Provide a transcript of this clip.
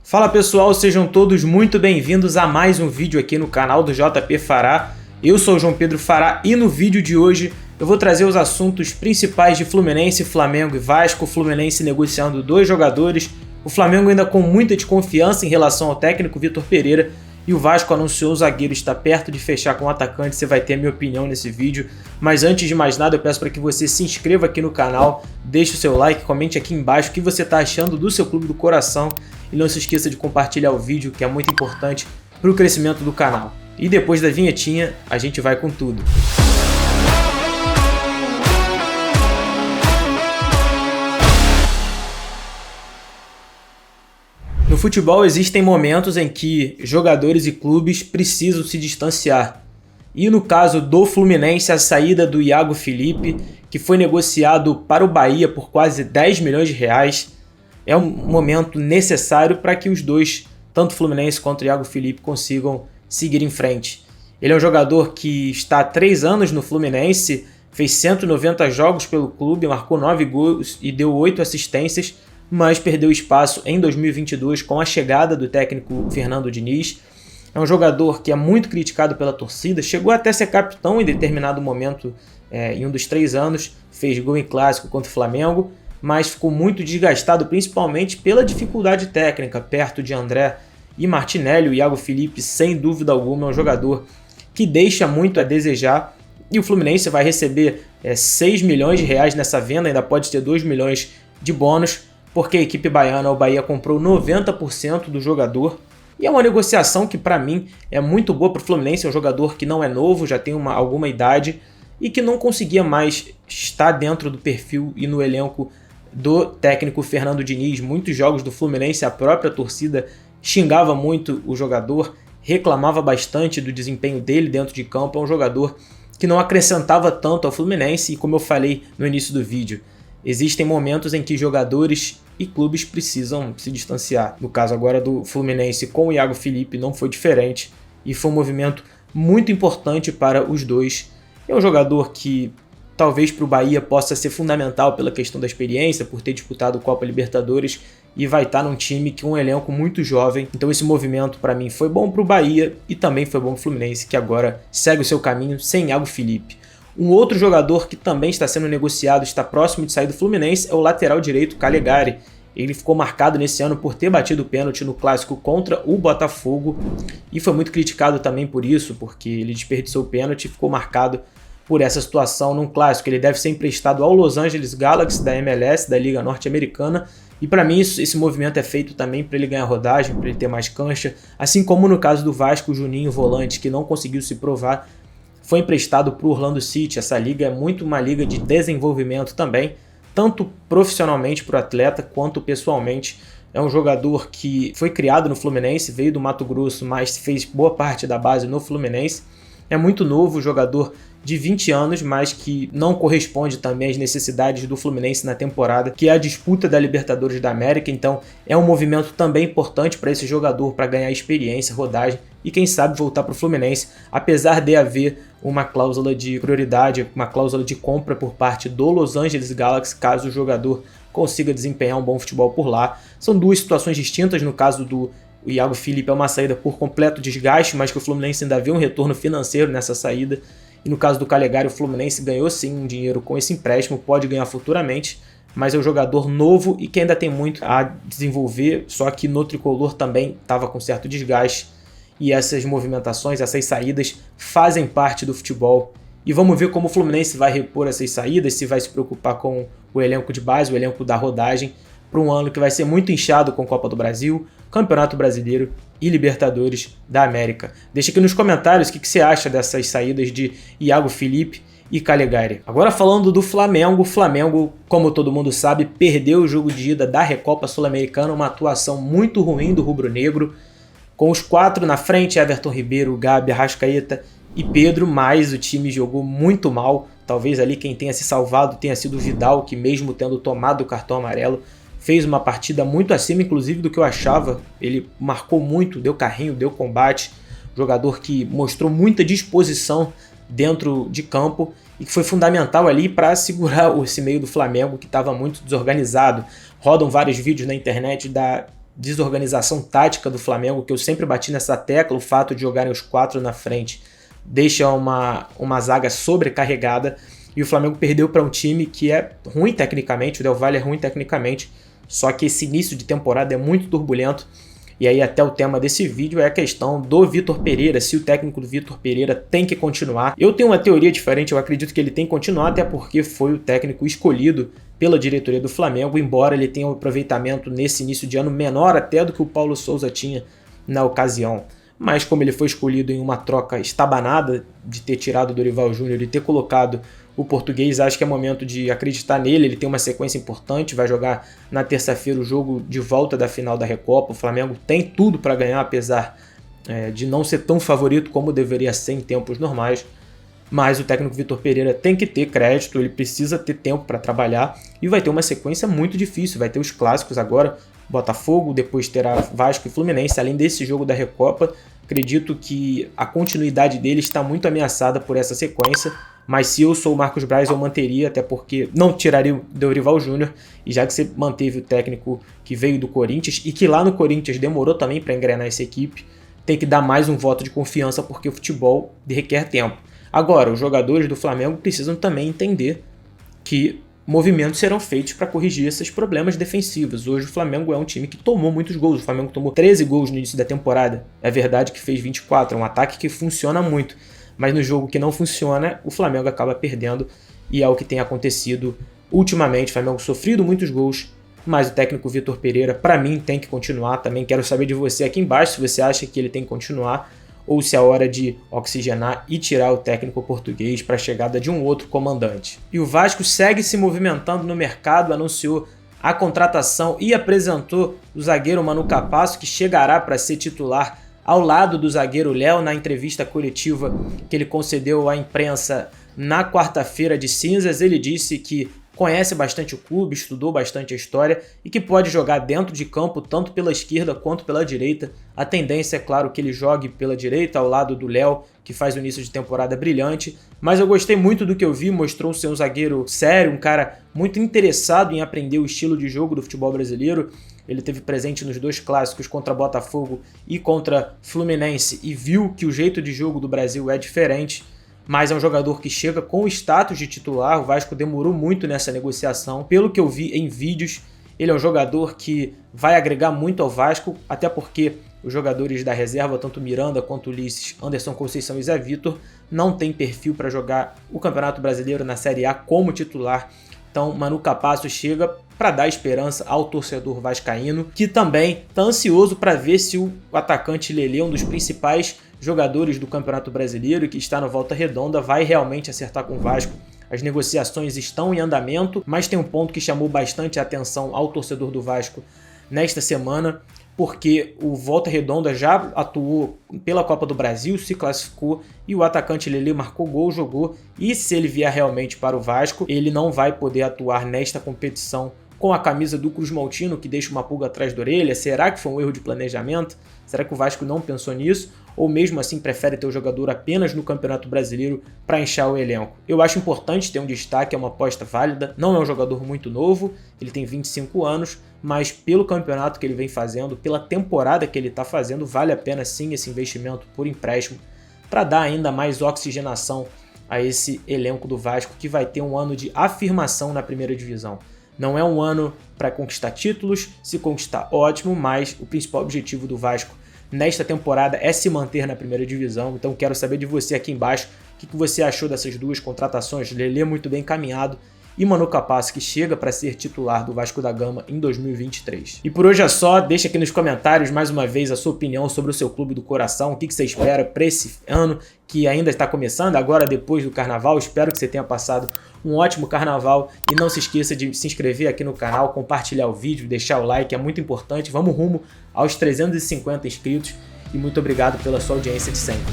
Fala pessoal, sejam todos muito bem-vindos a mais um vídeo aqui no canal do JP Fará. Eu sou o João Pedro Fará e no vídeo de hoje eu vou trazer os assuntos principais de Fluminense, Flamengo e Vasco. O Fluminense negociando 2 jogadores, o Flamengo ainda com muita desconfiança em relação ao técnico Vitor Pereira e o Vasco anunciou o zagueiro está perto de fechar com o atacante. Você vai ter a minha opinião nesse vídeo, mas antes de mais nada eu peço para que você se inscreva aqui no canal, deixe o seu like, comente aqui embaixo o que você está achando do seu clube do coração e não se esqueça de compartilhar o vídeo, que é muito importante para o crescimento do canal. E depois da vinhetinha, a gente vai com tudo. No futebol existem momentos em que jogadores e clubes precisam se distanciar. E no caso do Fluminense, a saída do Iago Felipe, que foi negociado para o Bahia por quase 10 milhões de reais, é um momento necessário para que os dois, tanto o Fluminense quanto o Iago Felipe, consigam seguir em frente. Ele é um jogador que está há 3 anos no Fluminense, fez 190 jogos pelo clube, marcou 9 gols e deu 8 assistências, mas perdeu espaço em 2022 com a chegada do técnico Fernando Diniz. É um jogador que é muito criticado pela torcida, chegou até ser capitão em determinado momento, em um dos 3 anos, fez gol em clássico contra o Flamengo, mas ficou muito desgastado principalmente pela dificuldade técnica, perto de André e Martinelli. O Iago Felipe, sem dúvida alguma, é um jogador que deixa muito a desejar, e o Fluminense vai receber 6 milhões de reais nessa venda, ainda pode ter 2 milhões de bônus, porque a equipe baiana, o Bahia, comprou 90% do jogador, e é uma negociação que para mim é muito boa para o Fluminense. É um jogador que não é novo, já tem alguma idade, e que não conseguia mais estar dentro do perfil e no elenco do técnico Fernando Diniz. Muitos jogos do Fluminense, a própria torcida xingava muito o jogador, reclamava bastante do desempenho dele dentro de campo. É um jogador que não acrescentava tanto ao Fluminense, e como eu falei no início do vídeo, existem momentos em que jogadores e clubes precisam se distanciar. No caso agora do Fluminense com o Iago Felipe não foi diferente, e foi um movimento muito importante para os dois. É um jogador que talvez para o Bahia possa ser fundamental pela questão da experiência, por ter disputado Copa Libertadores, e vai estar num time com um elenco muito jovem. Então esse movimento para mim foi bom para o Bahia e também foi bom para o Fluminense, que agora segue o seu caminho sem Iago Felipe. Um outro jogador que também está sendo negociado, está próximo de sair do Fluminense, é o lateral direito Calegari. Ele ficou marcado nesse ano por ter batido o pênalti no clássico contra o Botafogo e foi muito criticado também por isso, porque ele desperdiçou o pênalti e ficou marcado por essa situação num clássico. Ele deve ser emprestado ao Los Angeles Galaxy da MLS, da Liga Norte-Americana, e para mim esse movimento é feito também para ele ganhar rodagem, para ele ter mais cancha, assim como no caso do Vasco, o Juninho, volante, que não conseguiu se provar, foi emprestado para o Orlando City. Essa liga é muito uma liga de desenvolvimento também, tanto profissionalmente para o atleta quanto pessoalmente. É um jogador que foi criado no Fluminense, veio do Mato Grosso, mas fez boa parte da base no Fluminense. É muito novo, jogador de 20 anos, mas que não corresponde também às necessidades do Fluminense na temporada, que é a disputa da Libertadores da América. Então é um movimento também importante para esse jogador, para ganhar experiência, rodagem e quem sabe voltar para o Fluminense, apesar de haver uma cláusula de prioridade, uma cláusula de compra por parte do Los Angeles Galaxy, caso o jogador consiga desempenhar um bom futebol por lá. São duas situações distintas. No caso do Iago Felipe é uma saída por completo desgaste, mas que o Fluminense ainda vê um retorno financeiro nessa saída. E no caso do Calegari, o Fluminense ganhou sim um dinheiro com esse empréstimo, pode ganhar futuramente, mas é um jogador novo e que ainda tem muito a desenvolver, só que no tricolor também estava com certo desgaste. E essas movimentações, essas saídas fazem parte do futebol. E vamos ver como o Fluminense vai repor essas saídas, se vai se preocupar com o elenco de base, o elenco da rodagem, para um ano que vai ser muito inchado com Copa do Brasil, Campeonato Brasileiro e Libertadores da América. Deixa aqui nos comentários o que você acha dessas saídas de Iago Felipe e Calegari. Agora falando do Flamengo, o Flamengo, como todo mundo sabe, perdeu o jogo de ida da Recopa Sul-Americana, uma atuação muito ruim do rubro-negro, com os 4 na frente, Everton Ribeiro, Gabi, Arrascaeta e Pedro, mas o time jogou muito mal. Talvez ali quem tenha se salvado tenha sido o Vidal, que mesmo tendo tomado o cartão amarelo, fez uma partida muito acima, inclusive, do que eu achava. Ele marcou muito, deu carrinho, deu combate. Jogador que mostrou muita disposição dentro de campo e que foi fundamental ali para segurar esse meio do Flamengo, que estava muito desorganizado. Rodam vários vídeos na internet da desorganização tática do Flamengo, que eu sempre bati nessa tecla, o fato de jogarem os 4 na frente deixa uma zaga sobrecarregada, e o Flamengo perdeu para um time que é ruim tecnicamente, o Del Valle é ruim tecnicamente, só que esse início de temporada é muito turbulento. E aí até o tema desse vídeo é a questão do Vitor Pereira, se o técnico do Vitor Pereira tem que continuar. Eu tenho uma teoria diferente, eu acredito que ele tem que continuar, até porque foi o técnico escolhido pela diretoria do Flamengo, embora ele tenha um aproveitamento nesse início de ano menor até do que o Paulo Souza tinha na ocasião. Mas como ele foi escolhido em uma troca estabanada de ter tirado o Dorival Júnior e ter colocado o português, acho que é momento de acreditar nele. Ele tem uma sequência importante, vai jogar na terça-feira o jogo de volta da final da Recopa. O Flamengo tem tudo para ganhar, apesar de não ser tão favorito como deveria ser em tempos normais. Mas o técnico Vitor Pereira tem que ter crédito, ele precisa ter tempo para trabalhar e vai ter uma sequência muito difícil. Vai ter os clássicos agora, Botafogo, depois terá Vasco e Fluminense. Além desse jogo da Recopa, acredito que a continuidade dele está muito ameaçada por essa sequência. Mas se eu sou o Marcos Braz, eu manteria, até porque não tiraria o Dorival Júnior. E já que você manteve o técnico que veio do Corinthians e que lá no Corinthians demorou também para engrenar essa equipe, tem que dar mais um voto de confiança, porque o futebol requer tempo. Agora, os jogadores do Flamengo precisam também entender que movimentos serão feitos para corrigir esses problemas defensivos. Hoje o Flamengo é um time que tomou muitos gols. O Flamengo tomou 13 gols no início da temporada. É verdade que fez 24, é um ataque que funciona muito. Mas no jogo que não funciona, o Flamengo acaba perdendo, e é o que tem acontecido ultimamente. O Flamengo sofrido muitos gols, mas o técnico Vitor Pereira, para mim, tem que continuar. Também quero saber de você aqui embaixo se você acha que ele tem que continuar ou se é hora de oxigenar e tirar o técnico português para a chegada de um outro comandante. E o Vasco segue se movimentando no mercado, anunciou a contratação e apresentou o zagueiro Manu Capasso, que chegará para ser titular ao lado do zagueiro Léo. Na entrevista coletiva que ele concedeu à imprensa na quarta-feira de cinzas, ele disse que conhece bastante o clube, estudou bastante a história e que pode jogar dentro de campo tanto pela esquerda quanto pela direita. A tendência é claro que ele jogue pela direita ao lado do Léo, que faz um início de temporada brilhante, mas eu gostei muito do que eu vi. Mostrou ser um zagueiro sério, um cara muito interessado em aprender o estilo de jogo do futebol brasileiro. Ele esteve presente nos 2 clássicos contra Botafogo e contra Fluminense e viu que o jeito de jogo do Brasil é diferente, mas é um jogador que chega com o status de titular. O Vasco demorou muito nessa negociação. Pelo que eu vi em vídeos, ele é um jogador que vai agregar muito ao Vasco, até porque os jogadores da reserva, tanto Miranda quanto Ulisses, Anderson Conceição e Zé Vitor, não têm perfil para jogar o Campeonato Brasileiro na Série A como titular. Então, Manu Capasso chega para dar esperança ao torcedor vascaíno, que também está ansioso para ver se o atacante Lelê, um dos principais jogadores do Campeonato Brasileiro e que está no Volta Redonda, vai realmente acertar com o Vasco. As negociações estão em andamento, mas tem um ponto que chamou bastante a atenção ao torcedor do Vasco nesta semana, porque o Volta Redonda já atuou pela Copa do Brasil, se classificou e o atacante Lelê marcou gol, jogou, e se ele vier realmente para o Vasco, ele não vai poder atuar nesta competição com a camisa do Cruz Maltino, que deixa uma pulga atrás da orelha. Será que foi um erro de planejamento? Será que o Vasco não pensou nisso? Ou mesmo assim prefere ter o jogador apenas no Campeonato Brasileiro para inchar o elenco? Eu acho importante ter um destaque, é uma aposta válida. Não é um jogador muito novo, ele tem 25 anos, mas pelo campeonato que ele vem fazendo, pela temporada que ele está fazendo, vale a pena sim esse investimento por empréstimo para dar ainda mais oxigenação a esse elenco do Vasco, que vai ter um ano de afirmação na primeira divisão. Não é um ano para conquistar títulos, se conquistar ótimo, mas o principal objetivo do Vasco nesta temporada é se manter na primeira divisão. Então quero saber de você aqui embaixo o que você achou dessas 2 contratações. Lelê muito bem encaminhado e Manu Capasso, que chega para ser titular do Vasco da Gama em 2023. E por hoje é só. Deixa aqui nos comentários mais uma vez a sua opinião sobre o seu clube do coração. O que você espera para esse ano que ainda está começando, agora depois do Carnaval. Espero que você tenha passado um ótimo Carnaval e não se esqueça de se inscrever aqui no canal, compartilhar o vídeo, deixar o like, é muito importante. Vamos rumo aos 350 inscritos e muito obrigado pela sua audiência de sempre.